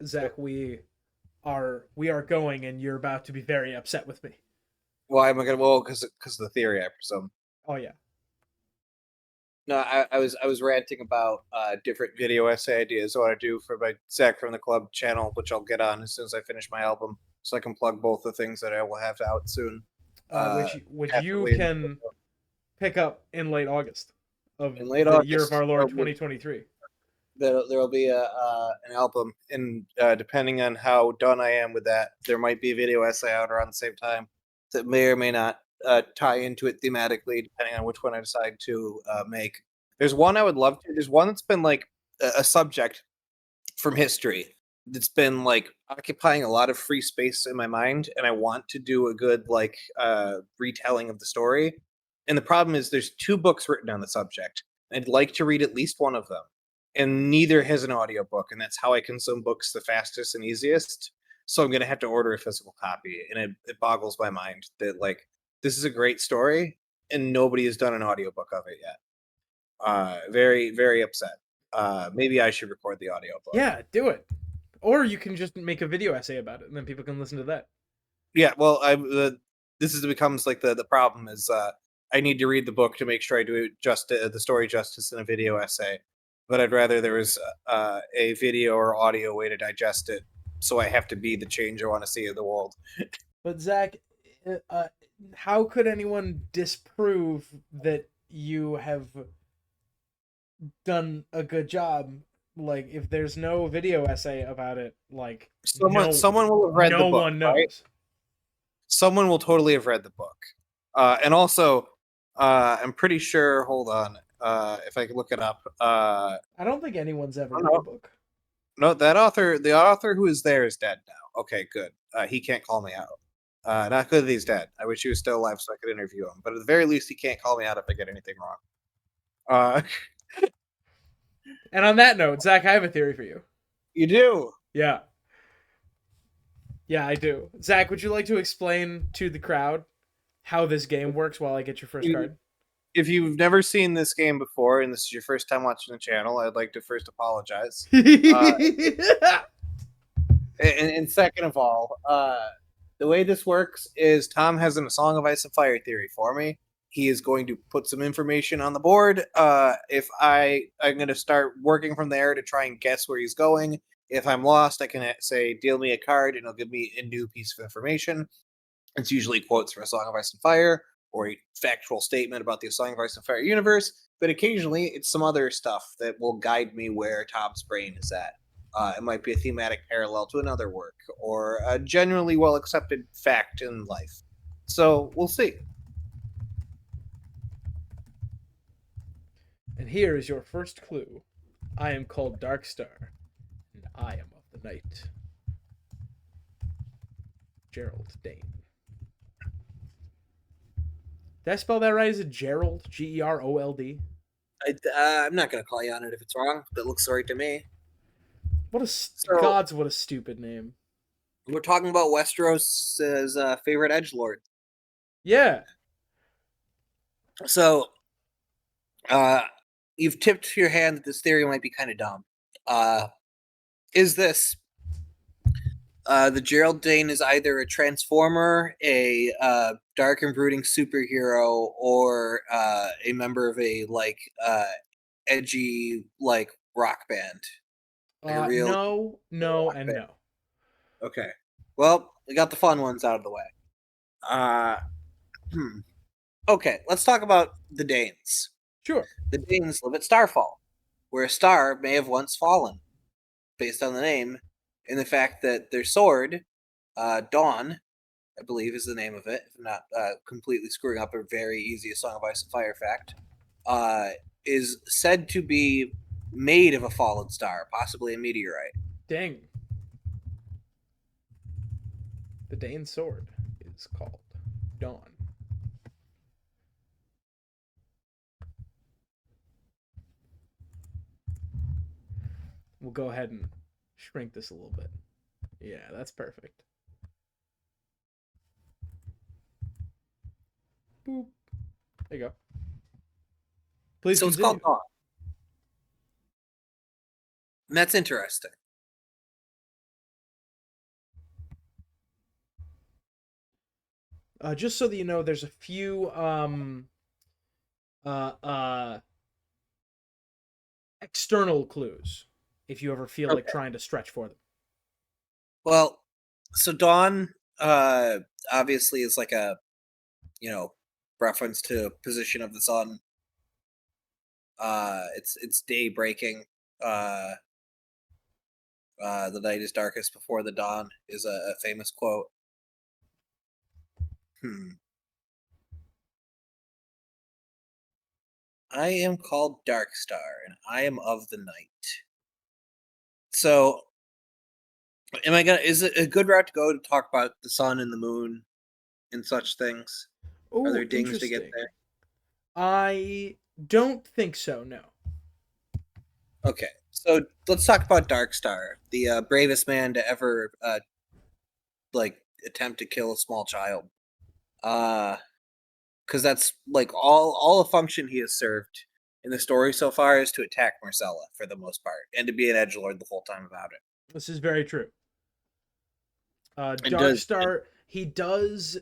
Zach, we are going, and you're about to be very upset with me. Why am I gonna? Well, because of the theory, I presume. Oh yeah. No, I was ranting about different video essay ideas I want to do for my Zach from the Club channel, which I'll get on as soon as I finish my album, so I can plug both the things that I will have out soon. Which you Passively can pick up in late August of in late the year of August, our Lord 2023. there'll be an album, and depending on how done I am with that, there might be a video essay out around the same time that may or may not tie into it thematically, depending on which one I decide to make. There's one I would love to. There's one that's been like a subject from history that's been like occupying a lot of free space in my mind, and I want to do a good like retelling of the story. And the problem is there's two books written on the subject. I'd like to read at least one of them, and neither has an audiobook, and that's how I consume books the fastest and easiest. So I'm gonna have to order a physical copy, and it boggles my mind that like this is a great story and nobody has done an audiobook of it yet. Very, very upset. Maybe I should record the audiobook. Yeah, do it. Or you can just make a video essay about it, and then people can listen to that. Yeah, well, this is becomes like the problem is I need to read the book to make sure I do the story justice in a video essay, but I'd rather there was a video or audio way to digest it, so I have to be the change I want to see in the world. But Zach, uh, how could anyone disprove that you have done a good job? Like, if there's no video essay about it, like Someone will have read the no book, one right? knows. Someone will totally have read the book, and also I'm pretty sure. Hold on, if I can look it up. I don't think anyone's ever Oh, read the no, book. no, the author who is there is dead now. Okay, good. He can't call me out. Not good that he's dead. I wish he was still alive so I could interview him. But at the very least, he can't call me out if I get anything wrong. Uh, And on that note, Zach, I have a theory for you. you do. Yeah. Yeah, I do. Zach, would you like to explain to the crowd how this game works while I get your first card? If you've never seen this game before and this is your first time watching the channel, I'd like to first apologize. Uh, and second of all, the way this works is Tom has a Song of Ice and Fire theory for me. He is going to put some information on the board. If I'm going to start working from there to try and guess where he's going. If I'm lost, I can say, deal me a card, and he'll give me a new piece of information. It's usually quotes from A Song of Ice and Fire or a factual statement about the A Song of Ice and Fire universe, but occasionally it's some other stuff that will guide me where Tom's brain is at. It might be a thematic parallel to another work or a generally well accepted fact in life. So we'll see. And here is your first clue. I am called Darkstar, and I am of the night. Gerald Dayne. Did I spell that right? Is it Gerald? Gerold? I'm not going to call you on it if it's wrong. That looks right to me. What a So gods! What a stupid name. we're talking about Westeros' favorite edgelord. Yeah. So you've tipped your hand that this theory might be kind of dumb. Is this the Gerald Dayne is either a transformer, a dark and brooding superhero, or a member of a like edgy like rock band, like a real No, rock and band? no. Okay, well we got the fun ones out of the way. Uh, Okay, let's talk about the Danes. Sure. The Danes live at Starfall, where a star may have once fallen, based on the name and the fact that their sword, Dawn, I believe is the name of it, if I'm not completely screwing up a very easy Song of Ice and Fire fact, uh, is said to be made of a fallen star, possibly a meteorite. Dang. The Dane sword is called Dawn. We'll go ahead and shrink this a little bit. Yeah, that's perfect. Boop. There you go. Please So it's continue. called Dawn. And that's interesting. Just so that you know, there's a few uh, uh, external clues if you ever feel like Okay. trying to stretch for them. Well, so dawn, obviously is like a, you know, reference to position of the sun. It's day breaking. Uh, the night is darkest before the dawn is a famous quote. Hmm. I am called Darkstar, and I am of the night. So, am I gonna? Is it a good route to go to talk about the sun and the moon and such things? Are Oh, there dings to get interesting. there? I don't think so. No. Okay, so let's talk about Darkstar, the bravest man to ever like attempt to kill a small child. Uh, because that's like all the function he has served in the story so far is to attack Marcella for the most part and to be an edgelord the whole time about it. This is very true. And does Darkstar, he does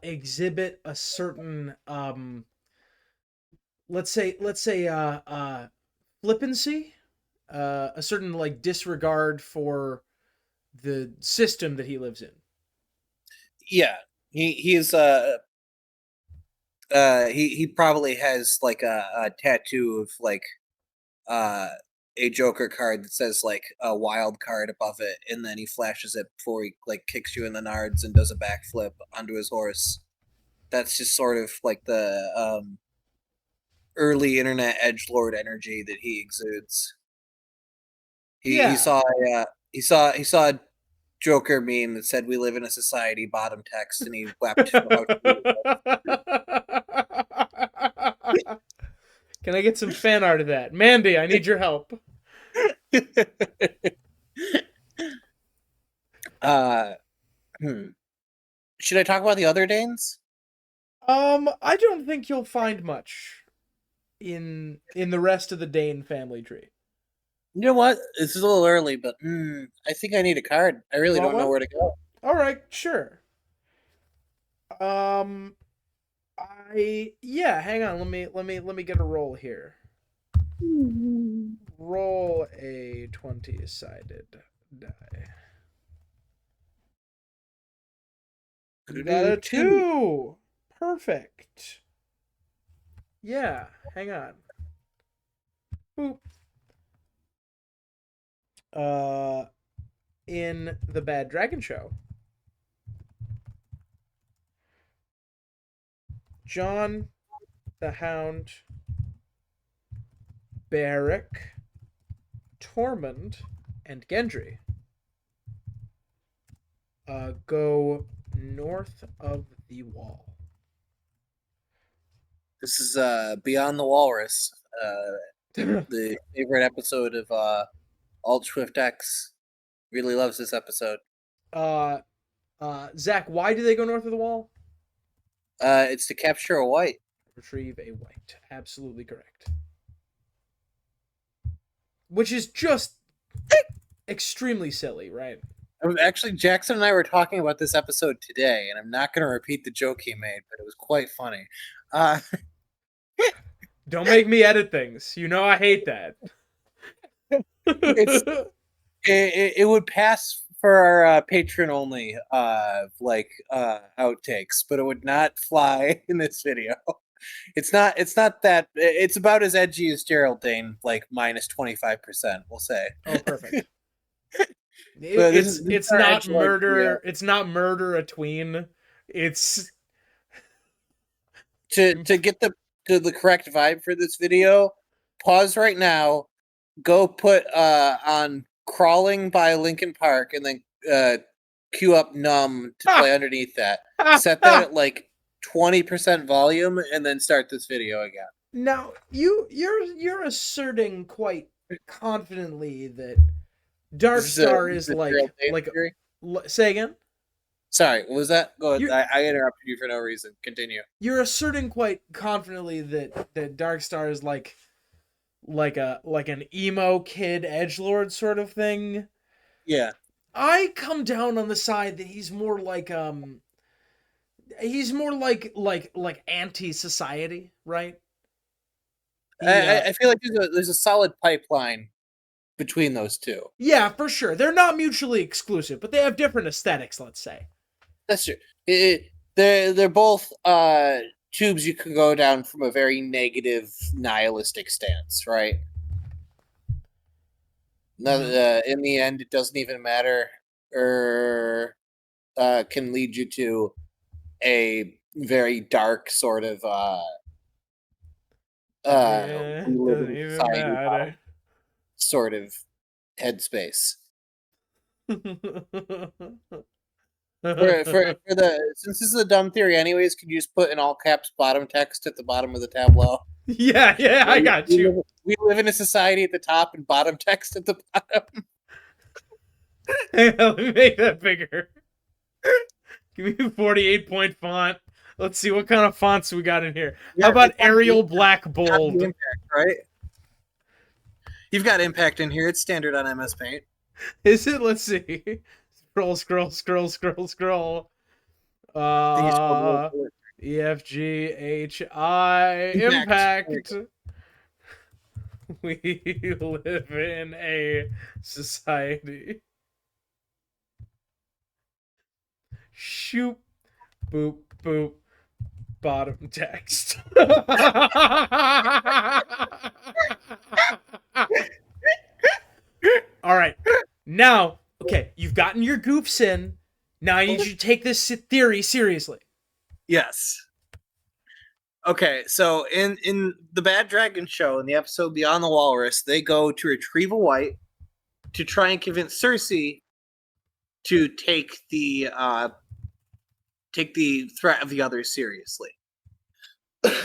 exhibit a certain flippancy, a certain like disregard for the system that he lives in. yeah, he's he probably has like a tattoo of like uh a Joker card that says like a wild card above it, and then he flashes it before he like kicks you in the nards and does a backflip onto his horse. That's just sort of like the early internet edge lord energy that he exudes. He Yeah. saw he saw a Joker meme that said we live in a society bottom text, and he wept for how true Can I get some fan art of that? Mandy, I need your help. it was. uh, hmm. Should I talk about the other Danes? I don't think you'll find much in the rest of the Dane family tree. You know what? This is a little early, but I think I need a card. I You really want don't know one? where to go. All right, sure. Um, I yeah. Hang on. Let me get a roll here. Roll a 20-sided die. You got a Two. two. Perfect. Yeah. Hang on. Boop. Uh, in the Bad Dragon Show, John the Hound, Barrick, Tormund, and Gendry go north of the wall. This is Beyond the Walrus, the favorite episode of Alt Swift X. Really loves this episode. uh, Zach, why do they go north of the wall? It's to capture a white. Retrieve a white. Absolutely correct. Which is just extremely silly, right? Actually, Jackson and I were talking about this episode today, and I'm not going to repeat the joke he made, but it was quite funny. Uh, Don't make me edit things. You know I hate that. it's it would pass for our patron only outtakes, but it would not fly in this video. It's not that it's about as edgy as Geraldine, like minus 25%, we'll say. Oh, perfect. But this is It's our not edgelord murder. trio. It's not murder a tween. It's To get the correct vibe for this video, pause right now, go put on Crawling by Linkin Park, and then cue up Numb to play underneath that. Set that at like 20% volume, and then start this video again. Now you're asserting quite confidently that Darkstar This is is a Geraldine like theory. say again. Sorry, what was that? Go ahead. You're I interrupted you for no reason. Continue. you're asserting quite confidently that Darkstar is like an emo kid edgelord sort of thing. Yeah. I come down on the side that he's more like he's more like anti-society, right? I, He I feel like there's a solid pipeline between those two. yeah, for sure. They're not mutually exclusive, but they have different aesthetics, let's say. That's true. They're both tubes you could go down from a very negative, nihilistic stance, right? No, in the end, it doesn't even matter, or can lead you to a very dark sort of Yeah, we live doesn't in even society now matter. sort of headspace. For the since this is a dumb theory, anyways, could you just put in all caps bottom text at the bottom of the tableau? yeah, I got you. We live in a society at the top and bottom text at the bottom. Let me make that bigger. Give me a 48-point font. Let's see what kind of fonts we got in here. How about Arial Black Bold? Impact, right? You've got impact in here. It's standard on MS Paint. Is it? Let's see. Scroll. EFGHI impact. We live in a society. Shoop, boop, boop. Bottom text. All right. Now, okay, you've gotten your goofs in. Now I need you to take this theory seriously. Yes. Okay, so in the Bad Dragon show, in the episode Beyond the Walrus, they go to retrieve a white to try and convince Cersei to take the threat of the others seriously,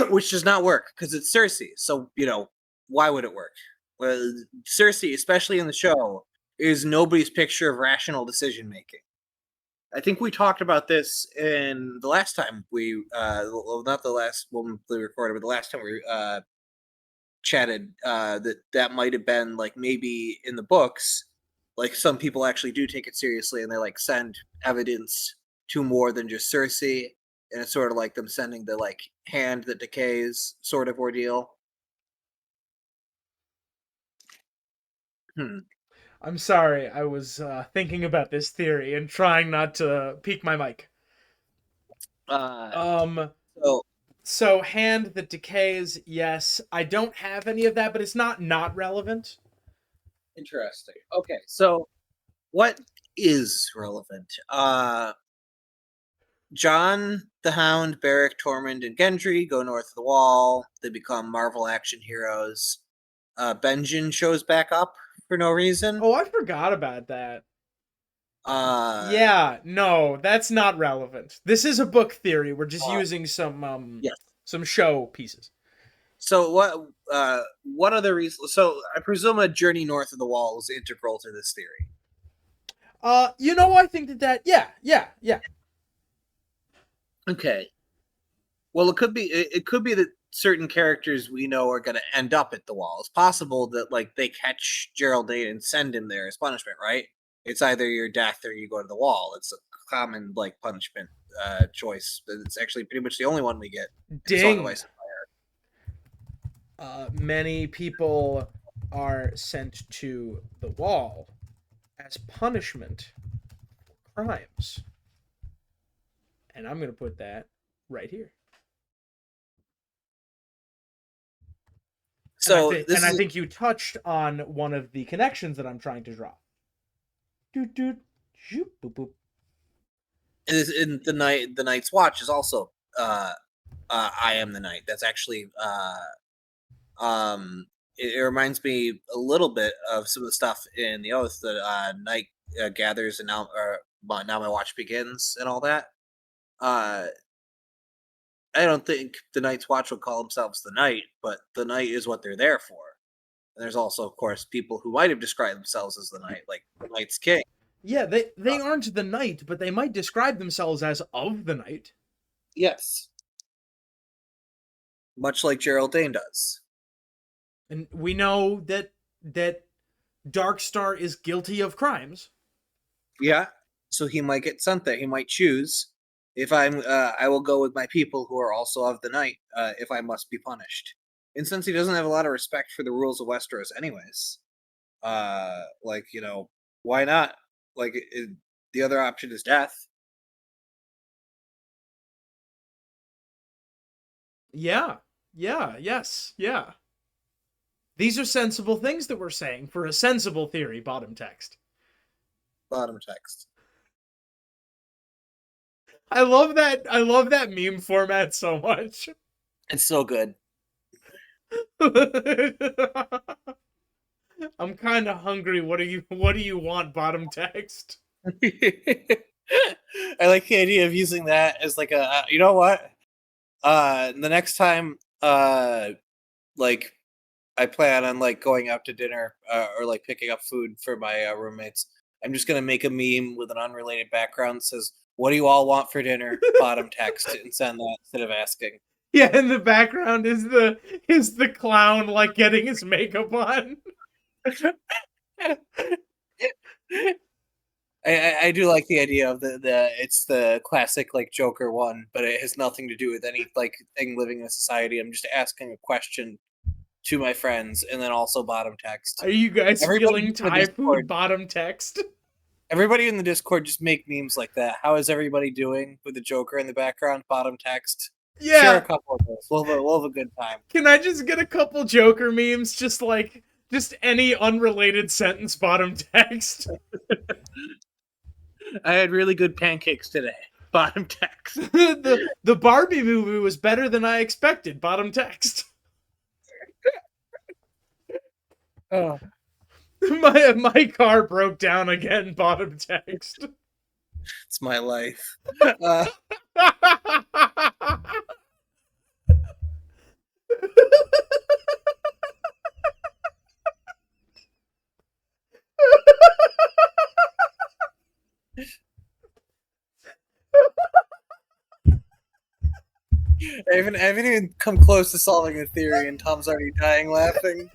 which does not work because it's Cersei. So why would it work? Well, Cersei, especially in the show, is nobody's picture of rational decision making. I think we talked about this in the last time we, not the last one we recorded, but the last time we chatted, that might have been like maybe in the books, like some people actually do take it seriously and they like send evidence to more than just Cersei, and it's sort of like them sending the like hand that decays sort of ordeal. I'm sorry, I was thinking about this theory and trying not to peek my mic. So hand that decays, yes. I don't have any of that, but it's not relevant. Interesting. Okay, so what is relevant? Jon, the Hound, Beric, Tormund, and Gendry go north of the Wall. They become Marvel action heroes. Benjen shows back up for no reason. Oh, I forgot about that. Yeah, no, that's not relevant. This is a book theory. We're just using some show pieces. So what other reasons? So I presume a journey north of the Wall is integral to this theory. I think that yeah. Okay. Well, it could be that certain characters we know are going to end up at the Wall. It's possible that like they catch Dayne and send him there as punishment, right? It's either your death or you go to the Wall. It's a common like punishment choice. It's actually pretty much the only one we get. Ding. Many people are sent to the Wall as punishment for crimes. And I'm going to put that right here. So I think you touched on one of the connections that I'm trying to draw. Doot doot, shoop, boop boop. In the Night's Watch is also I am the Night. That's actually it reminds me a little bit of some of the stuff in the Oath that Night gathers and now my watch begins and all that. I don't think the Night's Watch would call themselves the Night, but the Night is what they're there for. And there's also, of course, people who might have described themselves as the Night, like the Night's King. Yeah, they aren't the Night, but they might describe themselves as of the Night. Yes. Much like Dayne does. And we know that Darkstar is guilty of crimes. Yeah. So he might get sent there. He might choose If I will go with my people who are also of the night, if I must be punished. And since he doesn't have a lot of respect for the rules of Westeros anyways, why not? The other option is death. Yeah. Yeah. Yes. Yeah. These are sensible things that we're saying for a sensible theory, bottom text. Bottom text. I love that. I love that meme format so much. It's so good. I'm kind of hungry. What do you want, bottom text? I like the idea of using that as like a you know what? The next time like I plan on like going out to dinner or like picking up food for my roommates, I'm just gonna make a meme with an unrelated background that says, "What do you all want for dinner?" Bottom text and send that instead of asking. Yeah, in the background is the clown like getting his makeup on. I do like the idea of the it's the classic like Joker one, but it has nothing to do with any like thing living in society. I'm just asking a question to my friends, and then also bottom text. Are you guys Everybody feeling in the Thai food? Discord, Bottom text. everybody in the Discord, just make memes like that. How is everybody doing with the Joker in the background? Bottom text. Share a Yeah. couple of those. We'll have a good time. Can I just get a couple Joker memes? Just any unrelated sentence. Bottom text. I had really good pancakes today. Bottom text. The Barbie movie was better than I expected. Bottom text. Oh, My car broke down again. Bottom text. it's my life. I haven't even come close to solving a theory, and Tom's already dying laughing.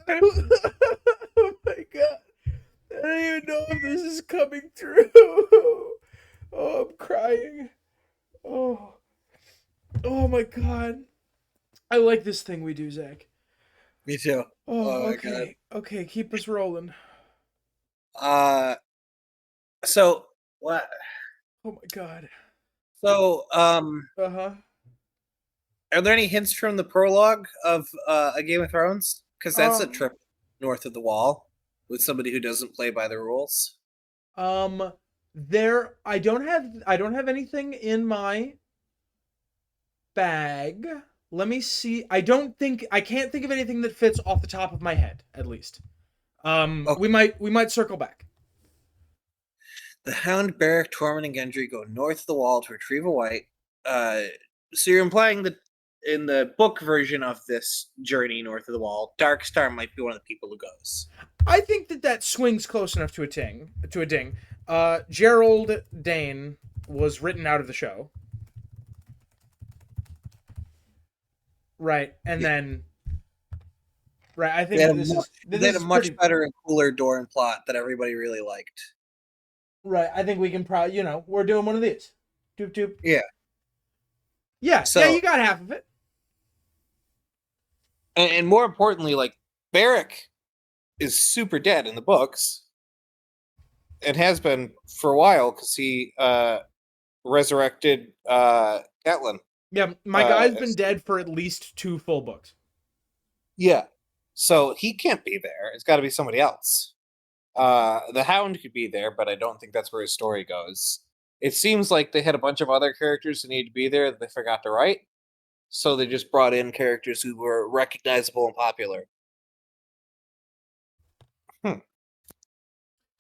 Oh my god. I don't even know if this is coming through. Oh, I'm crying. Oh. Oh my god. I like this thing we do, Zach. Me too. Oh, Oh my god. okay. Okay, keep us rolling. Uh, so what? Oh my god. So, Uh-huh. are there any hints from the prologue of a Game of Thrones? Because that's a Um trip north of the wall with somebody who doesn't play by the rules. um I don't have anything in my bag. Let me see. I can't think of anything that fits off the top of my head, at least. Okay. We might circle back. The Hound, Beric, Tormund, and Gendry go north of the wall to retrieve a white. So you're implying that in the book version of this journey north of the wall, Darkstar might be one of the people who goes. I think that swings close enough to a ding. Gerald Dayne was written out of the show. Right. And Yeah. then right, I They think had a this much, is they this had a is much pretty better and cooler Doran plot that everybody really liked. right. I think we can probably, we're doing one of these. Doop doop. Yeah. Yeah, yeah, So, you got half of it. and more importantly, like Beric is super dead in the books and has been for a while because he resurrected Catelyn. Yeah, my guy's been As- dead for at least 2 full books. yeah, so he can't be there. It's got to be somebody else. The Hound could be there, but I don't think that's where his story goes. It seems like they had a bunch of other characters who need to be there that they forgot to write, so they just brought in characters who were recognizable and popular.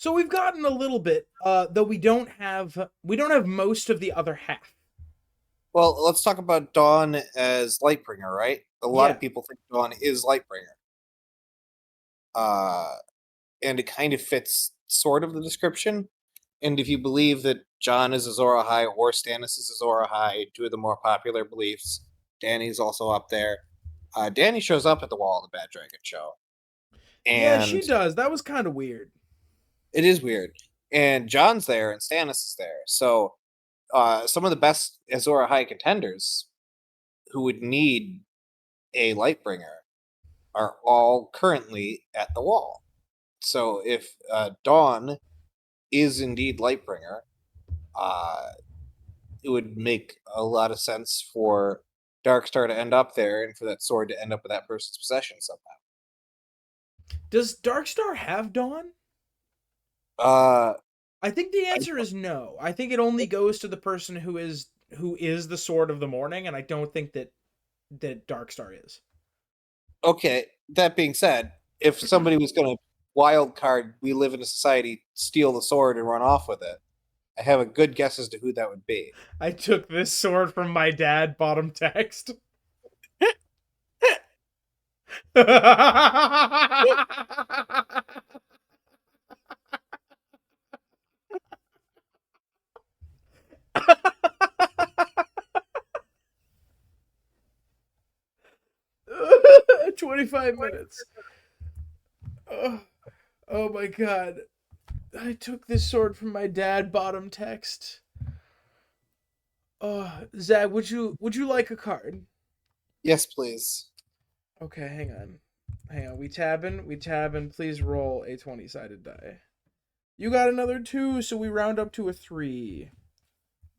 So we've gotten a little bit, though we don't have most of the other half. Well, let's talk about Dawn as Lightbringer, right? A lot Yeah. of people think Dawn is Lightbringer. And it kind of fits sort of the description. And if you believe that Jon is Azor Ahai or Stannis is Azor Ahai, two of the more popular beliefs, Dany's also up there. Dany shows up at the Wall of the Bad Dragon show. Yeah, she And does. That was kind of weird. it is weird. And John's there, and Stannis is there. So some of the best Azor High contenders who would need a Lightbringer are all currently at the wall. So if Dawn is indeed Lightbringer, uh, it would make a lot of sense for Darkstar to end up there and for that sword to end up with that person's possession somehow. Does Darkstar have Dawn? Uh, I think the I, answer is no. I think it only goes to the person who is the Sword of the Morning, and I don't think that Darkstar is. okay, that being said, if somebody was going to wild card, we live in a society, steal the sword and run off with it, I have a good guess as to who that would be. I took this sword from my dad. Bottom text. 25 minutes. Oh, oh my god. I took this sword from my dad. Bottom text. Oh, Zach, would you like a card? Yes, please. Okay, hang on. Hang on. We tabbing. Please roll a 20-sided die. You got another 2, so we round up to a 3.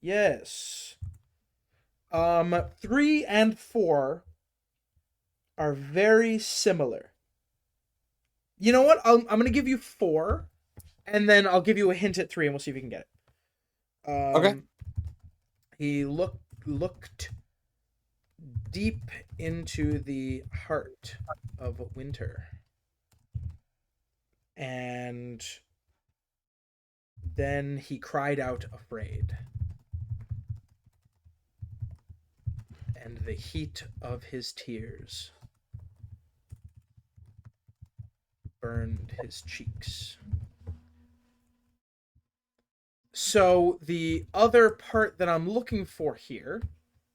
Yes. 3 and 4 are very similar. You know what? I'm gonna give you 4, and then I'll give you a hint at 3, and we'll see if you can get it. Okay. He looked deep into the heart of winter, and then he cried out afraid, and the heat of his tears burned his cheeks. So the other part that I'm looking for here,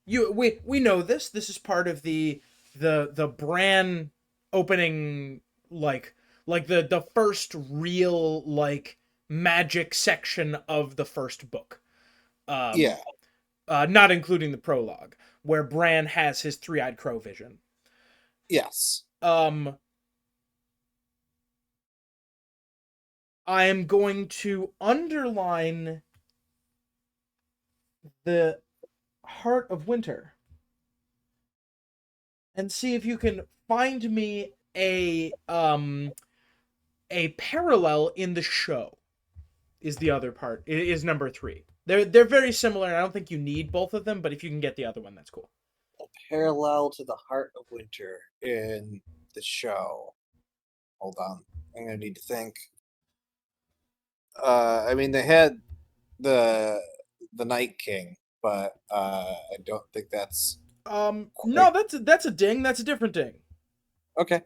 we know this. This is part of the Bran opening, like the first real like magic section of the first book. Yeah. Not including the prologue, where Bran has his three-eyed crow vision. Yes. I am going to underline the heart of winter and see if you can find me a parallel in the show. Is the other part is number 3. They're very similar, and I don't think you need both of them, but if you can get the other one, that's cool. A parallel to the Heart of Winter in the show. Hold on. I'm going to need to think. I mean, they had the Night King, but I don't think that's No, quite that's a ding. That's a different ding. okay.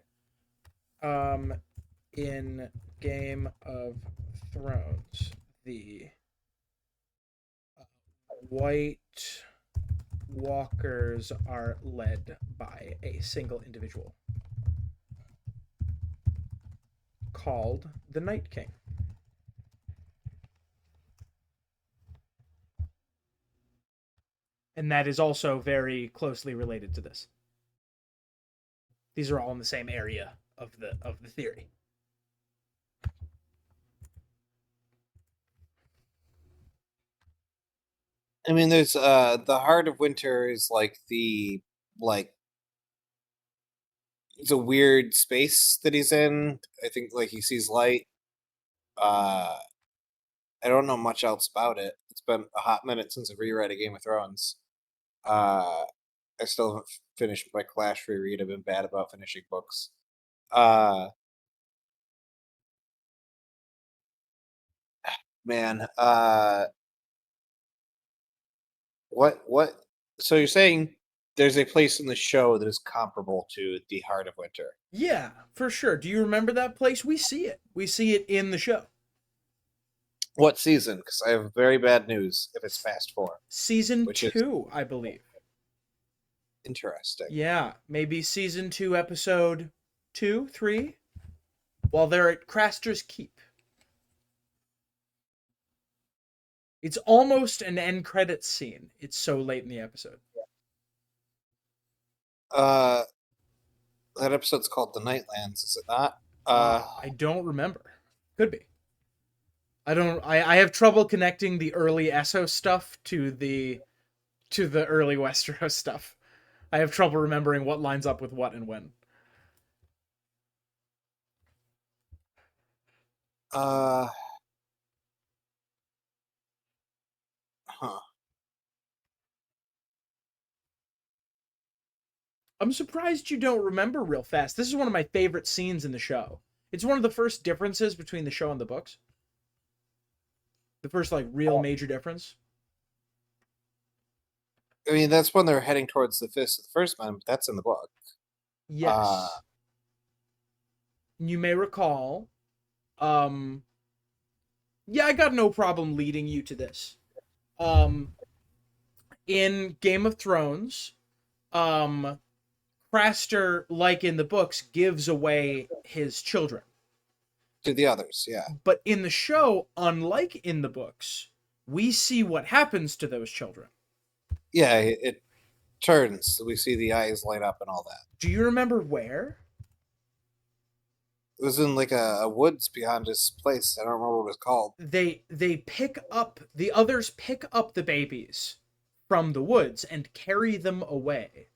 In Game of Thrones, the White Walkers are led by a single individual called the Night King. And that is also very closely related to this. These are all in the same area of the theory. I mean, there's the Heart of Winter is like it's a weird space that he's in. I think like he sees light. Uh, I don't know much else about it. It's been a hot minute since I've reread a Game of Thrones. Uh, I still haven't finished my Clash reread. I've been bad about finishing books. Uh, man, what? So you're saying there's a place in the show that is comparable to the Heart of Winter? Yeah, for sure. Do you remember that place? We see it. We see it in the show. What season? Because I have very bad news if it's Fast Forward. Season Which is 2, I believe. interesting. Yeah, maybe season 2, episode 2, 3. while they're at Craster's Keep. It's almost an end credits scene. It's so late in the episode. Uh, that episode's called The Nightlands, is it not? I don't remember. Could be. I don't. I have trouble connecting the early Essos stuff to the early Westeros stuff. I have trouble remembering what lines up with what and when. Uh, huh. I'm surprised you don't remember real fast. This is one of my favorite scenes in the show. It's one of the first differences between the show and the books. The first like real major difference. I mean, that's when they're heading towards the Fist of the First Man, but that's in the book. Yes. You may recall. Yeah, I got no problem leading you to this. In Game of Thrones, Craster, like in the books, gives away his children. To the others, yeah. But in the show, unlike in the books, we see what happens to those children. Yeah, it turns. We see the eyes light up and all that. Do you remember where? It was in like a woods behind his place. I don't remember what it was called. They pick up, the others pick up the babies from the woods and carry them away.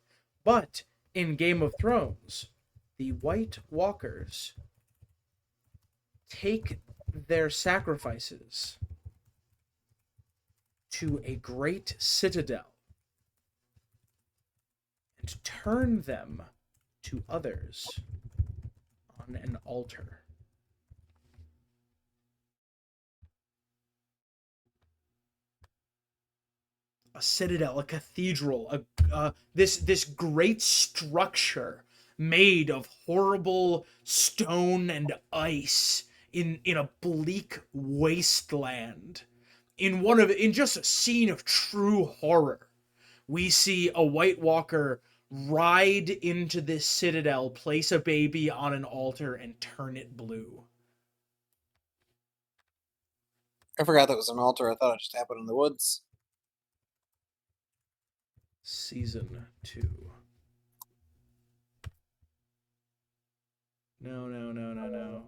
But in Game of Thrones, the White Walkers take their sacrifices to a great citadel and turn them to others on an altar. A citadel, a cathedral, this great structure made of horrible stone and ice in a bleak wasteland. In just a scene of true horror, we see a White Walker ride into this citadel, place a baby on an altar, and turn it blue. I forgot that was an altar. I thought it just happened in the woods. Season 2. No.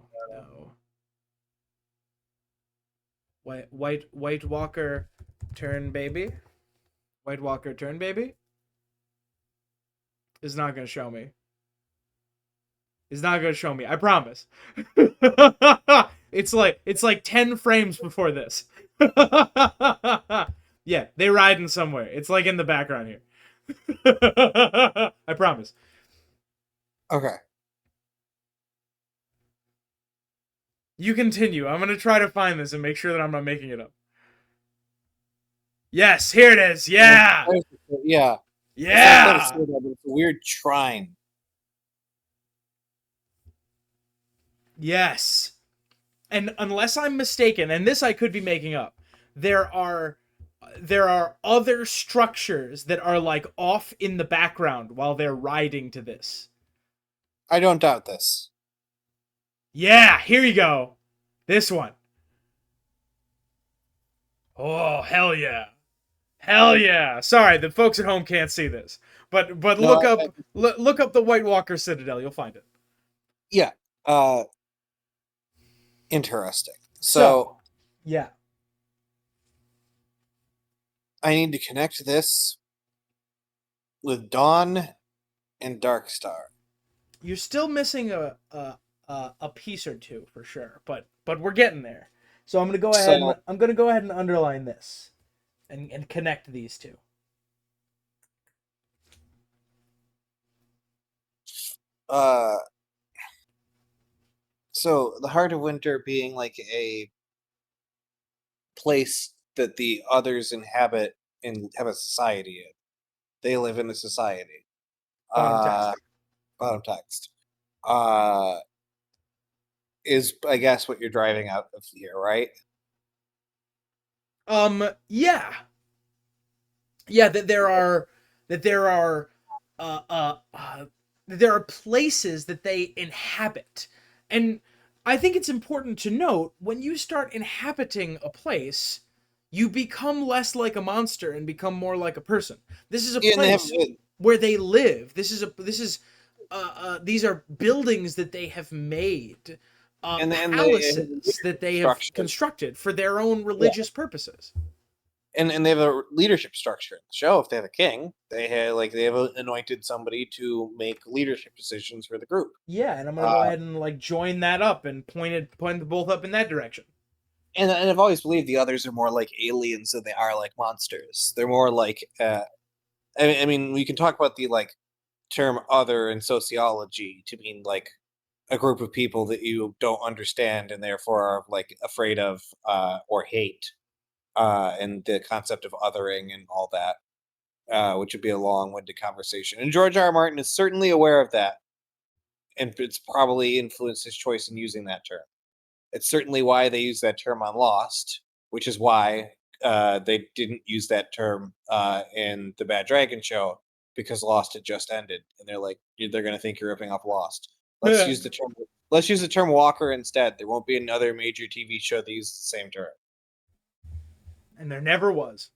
White Walker turn baby. White Walker turn baby. Is not gonna show me. Is not gonna show me. I promise. It's like 10 frames before this. Yeah, they riding somewhere. It's like in the background here. I promise. Okay. You continue. I'm gonna try to find this and make sure that I'm not making it up. Yes, here it is. Yeah. Yeah. Yeah. It's a weird shrine. Yes. And unless I'm mistaken, and this I could be making up, there are other structures that are like off in the background while they're riding to this. I don't doubt this. Yeah, here you go. This one. Oh, hell yeah. Hell yeah. Sorry, the folks at home can't see this. But No, look up the White Walker Citadel, you'll find it. Yeah. Interesting. So yeah. I need to connect this with Dawn and Darkstar. You're still missing a piece or two for sure, but we're getting there. So I'm gonna go ahead and underline this, and connect these two. So the Heart of Winter being like a place that the others inhabit and have a society in. They live in a society. Bottom text. Is I guess what you're driving out of here, right? Yeah. Yeah, that there are there are places that they inhabit. And I think it's important to note when you start inhabiting a place, you become less like a monster and become more like a person. This is a And they have, place where they live. These are buildings that they have made, and they have palaces that they have structure. constructed for their own Yeah. religious purposes. And they have a leadership structure in the show. If they have a king, they have anointed somebody to make leadership decisions for the group. Yeah, and I'm gonna go ahead and like join that up and point them both up in that direction. And I've always believed the others are more like aliens than they are like monsters. They're more like I mean, we can talk about the like term other in sociology to mean like a group of people that you don't understand and therefore are like afraid of or hate, and the concept of othering and all that, which would be a long-winded conversation. And George R. R. Martin is certainly aware of that, and it's probably influenced his choice in using that term. It's certainly why they use that term on Lost, which is why they didn't use that term in the Bad Dragon show, because Lost had just ended, and they're like, they're going to think you're ripping off Lost. Let's use the term. Let's use the term Walker instead. There won't be another major TV show that uses the same term. And there never was.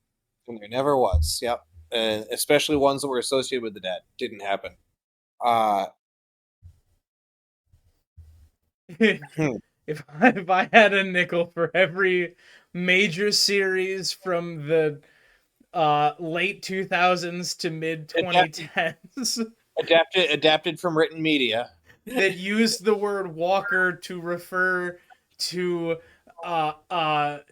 And there never was. Yep. Especially ones that were associated with the dead. Didn't happen. If I had a nickel for every major series from the late 2000s to mid 2010s adapted from written media that used the word walker to refer to undead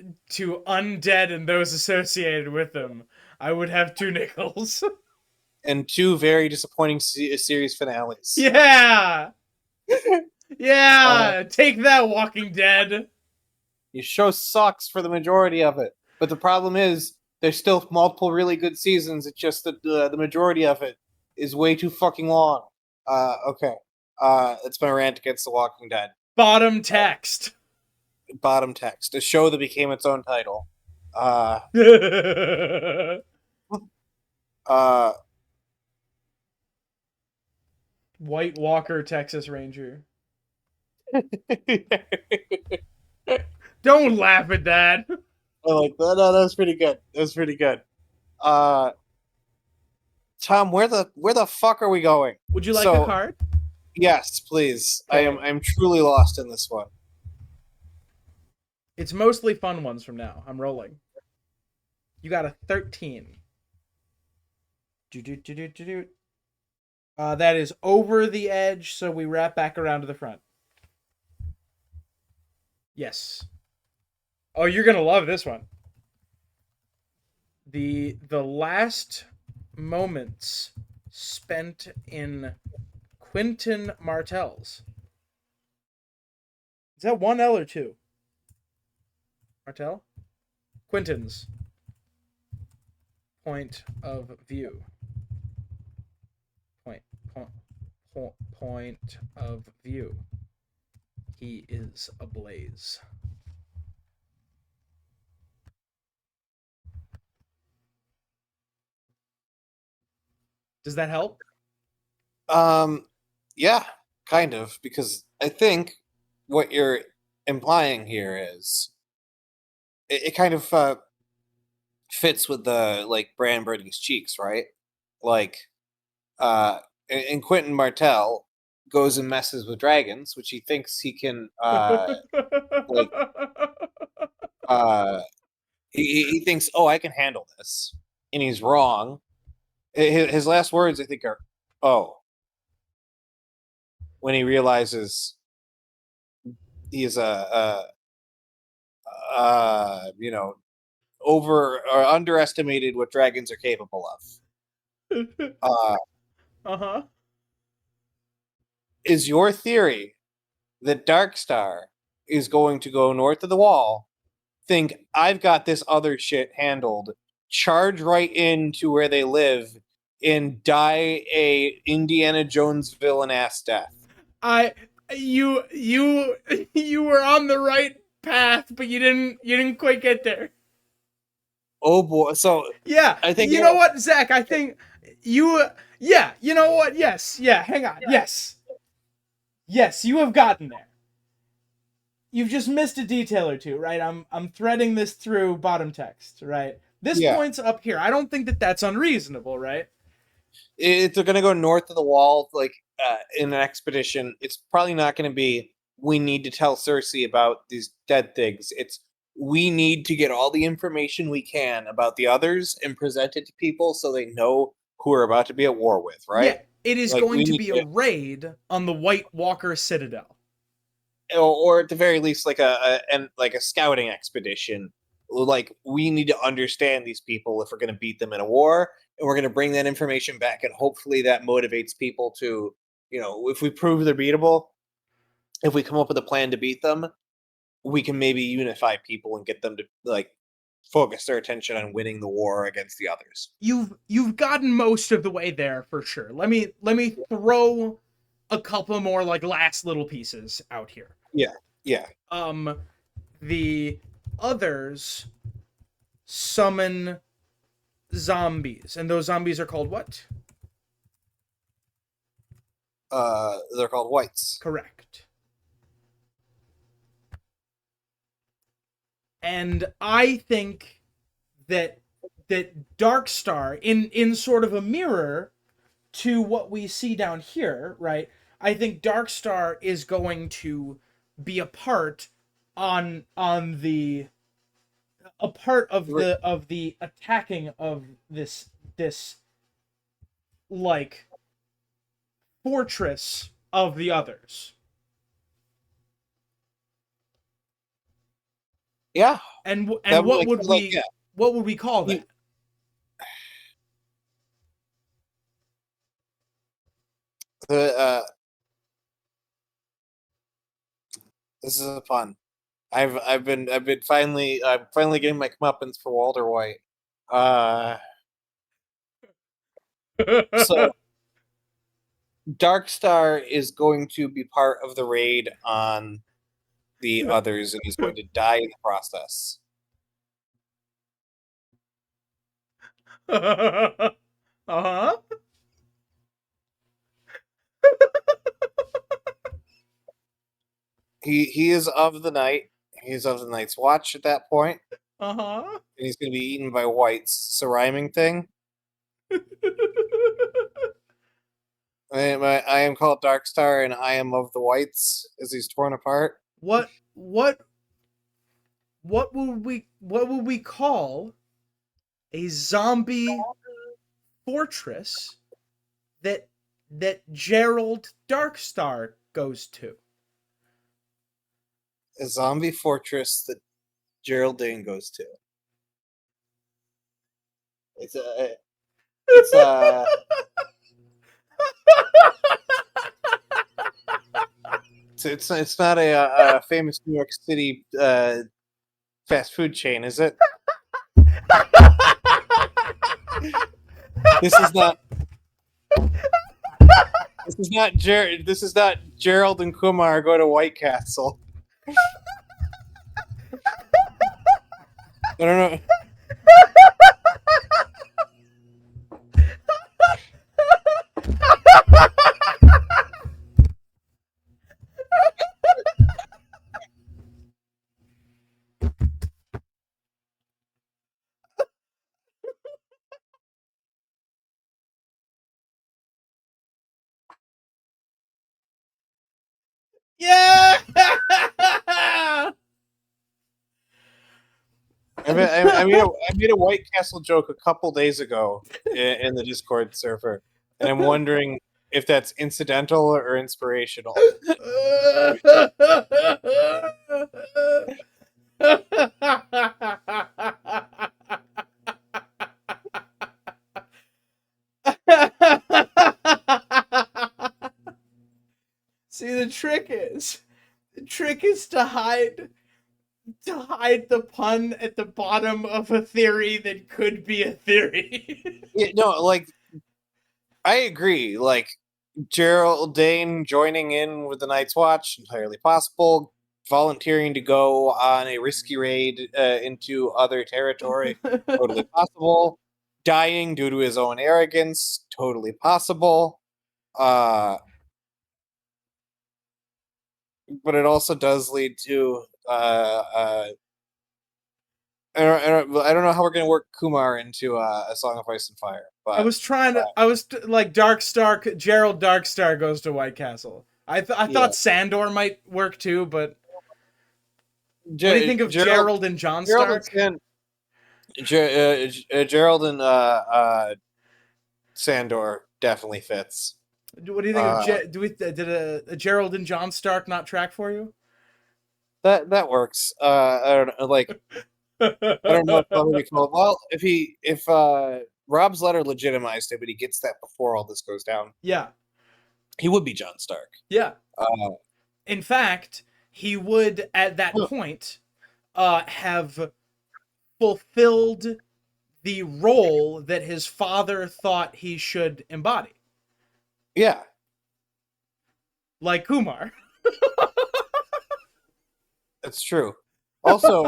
and those associated with them, I would have 2 nickels. And 2 very disappointing series finales. Yeah. Yeah, take that, Walking Dead. Your show sucks for the majority of it, but the problem is there's still multiple really good seasons. It's just that the majority of it is way too fucking long. Okay. It's been a rant against The Walking Dead. Bottom text. Bottom text. A show that became its own title. White Walker, Texas Ranger. Don't laugh at that. Like that. No, that was pretty good. That was pretty good. Tom, where the fuck are we going? Would you like a card? Yes, please. Okay. I'm truly lost in this one. It's mostly fun ones from now. I'm rolling. You got a 13. That is over the edge, so we wrap back around to the front. Yes. Oh, you're gonna love this one. The last moments spent in Quentin Martell's. Is that 1 L or 2? Martell? Quentin's point of view. Point of view. He is ablaze. Does that help? Yeah, kind of, because I think what you're implying here is it kind of fits with the like Bran burning his cheeks, right? Like, and Quentin Martell goes and messes with dragons, which he thinks he can like he thinks, oh, I can handle this, and he's wrong. His last words, I think, are, oh, when he realizes he is over or underestimated what dragons are capable of. Uh-huh. Is your theory that Darkstar is going to go north of the wall, think I've got this other shit handled, charge right into where they live, and die a Indiana Jones villain ass death? You were on the right path, but you didn't quite get there. Oh boy! So yeah, I think you know what, Zach? I think you. Yeah, you know what? Yes. Yeah. Hang on. Yes. Yes, you have gotten there. you've just missed a detail or two, right? I'm threading this through bottom text, right? This Yeah. point's up here. I don't think that that's unreasonable, right? If they're going to go north of the wall, like in an expedition, it's probably not going to be, we need to tell Cersei about these dead things. It's, we need to get all the information we can about the others and present it to people so they know who we're about to be at war with, Yeah, right? it is Like, going we to need be a to, raid on the White Walker Citadel. or at the very least, like a scouting expedition. Like, we need to understand these people if we're going to beat them in a war, and we're going to bring that information back, and hopefully that motivates people to, if we prove they're beatable, if we come up with a plan to beat them, we can maybe unify people and get them to like focus their attention on winning the war against the others. You've gotten most of the way there for sure. Let me throw a couple more like last little pieces out here. Yeah, yeah. The others summon zombies, and those zombies are called what? They're called whites. Correct. And I think that Darkstar, in sort of a mirror to what we see down here, right? I think Darkstar is going to be a part on the a part of the attacking of this like fortress of the others. Yeah, And that would what make would sense, like, we yeah. what would we call that? The this is fun. I'm finally getting my comeuppance for Walter White. So Darkstar is going to be part of the raid on the others, and he's going to die in the process. Uh-huh. He is of the night. He's of the Night's Watch at that point, Uh-huh. and he's going to be eaten by whites. It's a rhyming thing. I am called Darkstar, and I am of the whites as he's torn apart. What would we call a zombie fortress that Gerald Darkstar goes to? A zombie fortress that Geraldine goes to. It's a. It's a. It's not a famous New York City fast food chain, is it? This is not. This is not Gerald and Kumar go to White Castle. I don't know. Yeah. I made a White Castle joke a couple days ago in the Discord server, and I'm wondering if that's incidental or inspirational. See, the trick is to hide the pun at the bottom of a theory that could be a theory. Yeah, no, like I agree. Like Gerald Dayne joining in with the Night's Watch, entirely possible. Volunteering to go on a risky raid into other territory, totally possible. Dying due to his own arrogance, totally possible. Uh, but it also does lead to I don't know how we're gonna work Kumar into a Song of Ice and Fire, I but was trying to. I was like Darkstar. Gerald Darkstar goes to White Castle. I yeah, thought Sandor might work too, but what do you think of Gerald Gerald and John Gerald and Stark? Sand, Gerald and Sandor definitely fits. What do you think of Uh, did a Gerald and John Stark not track for you? that works. I don't know, like I don't know if that would be called. Well, if Rob's letter legitimized it, but he gets that before all this goes down, Yeah, he would be John Stark. yeah. Uh, In fact, he would at that point have fulfilled the role that his father thought he should embody, yeah, like Kumar. that's true. Also,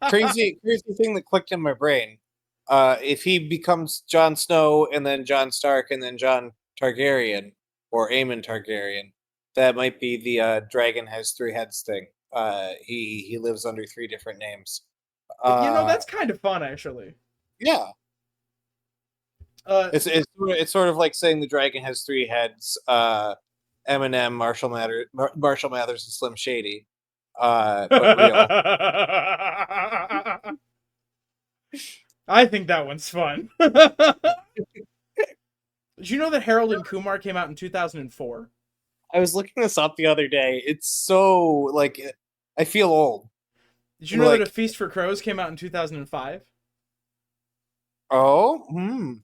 crazy thing that clicked in my brain. If he becomes Jon Snow and then Jon Stark and then Jon Targaryen or Aemon Targaryen, that might be the dragon has three heads thing. He lives under three different names. That's kind of fun, actually. Yeah, Uh, it's sort of like saying the dragon has three heads. Eminem, Marshall Mathers, and Slim Shady, but real. I think that one's fun. Did you know that Harold and Kumar came out in 2004? I was looking this up the other day. It's so like I feel old. Did you know that A Like, Feast for Crows came out in 2005? oh,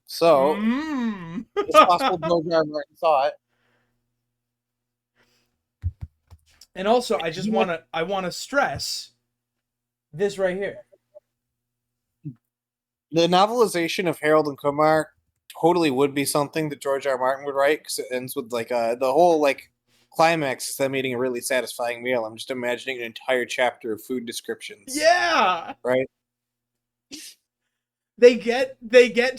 so Mm. it's possible George R. R. Martin saw it. And also, I just You know, want to stress this right here. the novelization of Harold and Kumar totally would be something that George R. R. Martin would write because it ends with like the whole like climax is them eating a really satisfying meal. I'm just imagining an entire chapter of food descriptions, Yeah. right? They get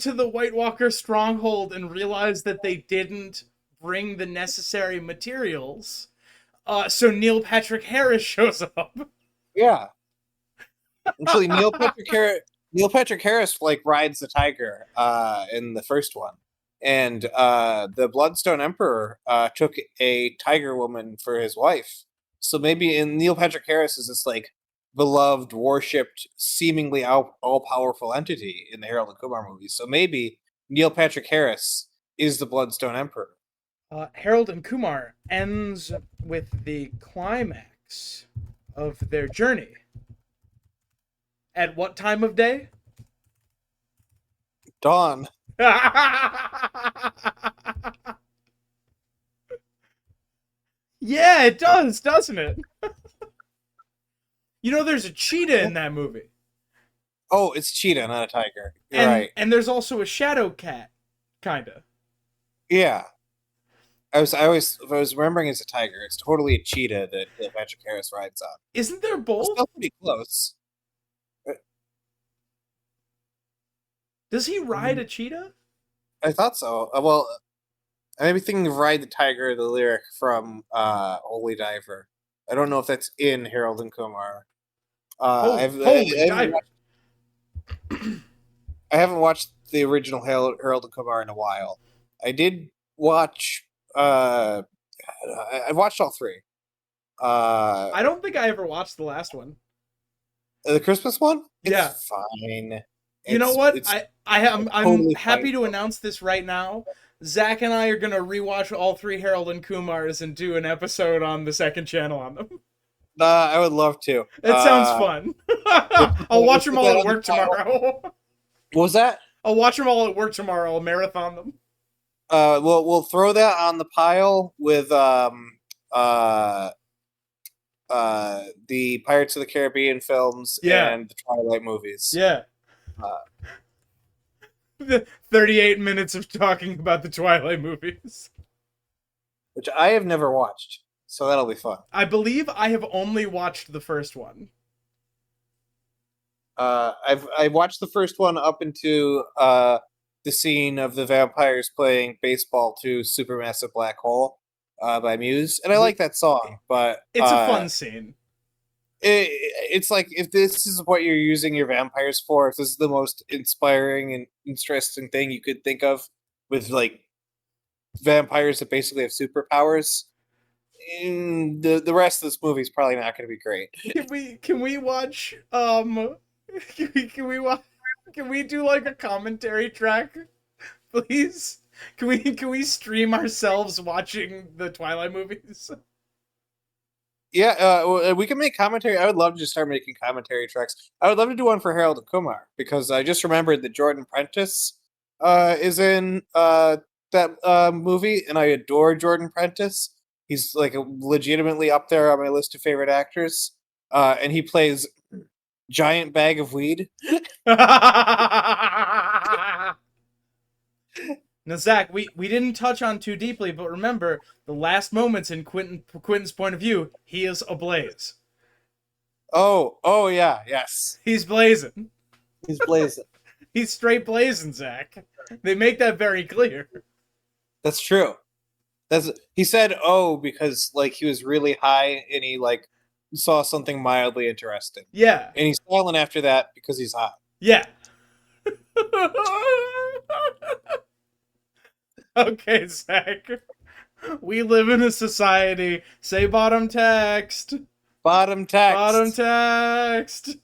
to the White Walker stronghold and realize that they didn't bring the necessary materials. So Neil Patrick Harris shows up. Yeah. Actually, Neil Patrick Harris like rides the tiger in the first one, and the Bloodstone Emperor took a tiger woman for his wife. So maybe in Neil Patrick Harris is this like beloved, worshipped, seemingly all powerful entity in the Harold and Kumar movies. So maybe Neil Patrick Harris is the Bloodstone Emperor. Harold and Kumar ends with the climax of their journey. At what time of day? Dawn. Yeah, it does, doesn't it? There's a cheetah in that movie. Oh, it's cheetah, not a tiger. You're And right. and there's also a shadow cat, kinda. Yeah. If I was remembering it's a tiger, it's totally a cheetah that Patrick Harris rides on. Isn't there It's both? still pretty close. Does he ride a cheetah? I thought so. Well, I'm maybe thinking of Ride the Tiger, the lyric from Holy Diver. I don't know if that's in Harold and Kumar. Holy diver. I haven't watched the original Harold and Kumar in a while. I did watch. I watched all three. I don't think I ever watched the last one. The Christmas one. Yeah. It's fine. You know what? It's I'm totally happy fine. to announce this right now. Zach and I are gonna rewatch all three Harold and Kumars and do an episode on the second channel on them. I would love to. It sounds fun. I'll watch them all at work tomorrow. What was that? I'll watch them all at work tomorrow. I'll marathon them. We'll throw that on the pile with the Pirates of the Caribbean films and the Twilight movies. Yeah. 38 minutes of talking about the Twilight movies. Which I have never watched, so that'll be fun. I believe I have only watched the first one. I watched the first one up into the scene of the vampires playing baseball to Supermassive Black Hole, by Muse, and I like that song, but It's a fun scene. it's like if this is what you're using your vampires for, if this is the most inspiring and interesting thing you could think of with like vampires that basically have superpowers, the rest of this movie is probably not going to be great. Can we watch can we do like a commentary track, please? Can we stream ourselves watching the Twilight movies? Yeah, we can make commentary. I would love to just start making commentary tracks. I would love to do one for Harold and Kumar because I just remembered that Jordan Prentice is in that movie, and I adore Jordan Prentice. He's like legitimately up there on my list of favorite actors, and he plays Giant Bag of Weed. Now, Zach, we didn't touch on too deeply, but remember the last moments in Quentin's point of view, he is ablaze. Oh yeah, yes, He's blazing. he's blazing. He's straight blazing, Zach. They make that very clear. That's true. He said oh because like he was really high and he like saw something mildly interesting. Yeah. And he's silent after that because he's hot. Yeah. Okay, Zach. We live in a society. Say bottom text. Bottom text. Bottom text.